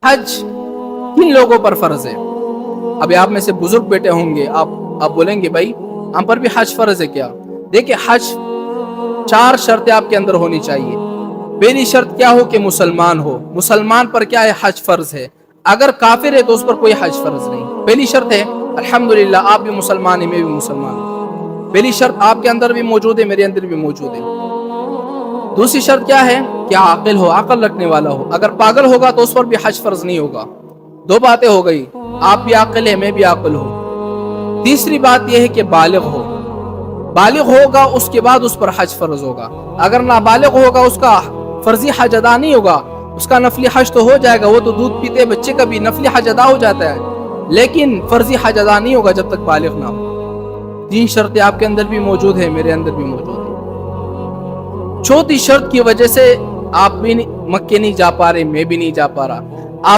حج کن لوگوں پر فرض ہے؟ ابھی آپ میں سے بزرگ بیٹے ہوں گے، آپ بولیں گے بھائی ہم پر بھی حج فرض ہے کیا؟ دیکھیں، حج 4 شرطیں آپ کے اندر ہونی چاہیے۔ پہلی شرط کیا ہو کہ مسلمان ہو۔ مسلمان پر کیا ہے؟ حج فرض ہے۔ اگر کافر ہے تو اس پر کوئی حج فرض نہیں۔ پہلی شرط ہے الحمدللہ آپ بھی مسلمان ہیں، میں بھی مسلمان ہوں۔ پہلی شرط آپ کے اندر بھی موجود ہے، میرے اندر بھی موجود ہے۔ دوسری شرط کیا ہے کہ عاقل ہو، عقل رکھنے والا ہو۔ اگر پاگل ہوگا تو اس پر بھی حج فرض نہیں ہوگا۔ 2 باتیں ہو گئی، آپ بھی عاقل ہے، میں بھی عاقل ہوں۔ تیسری بات یہ ہے کہ بالغ ہو۔ بالغ ہوگا اس کے بعد اس پر حج فرض ہوگا۔ اگر نابالغ ہوگا اس کا فرضی حج ادا نہیں ہوگا۔ اس کا نفلی حج تو ہو جائے گا، وہ تو دودھ پیتے بچے کا بھی نفلی حج ادا ہو جاتا ہے، لیکن فرضی حج ادا نہیں ہوگا جب تک بالغ نہ ہو۔ 3 شرطیں آپ کے اندر بھی موجود ہیں، میرے اندر بھی موجود ہیں۔ چوتھی شرط کی وجہ سے آپ بھی مکے نہیں جا پا رہے، میں بھی نہیں جا پا رہا۔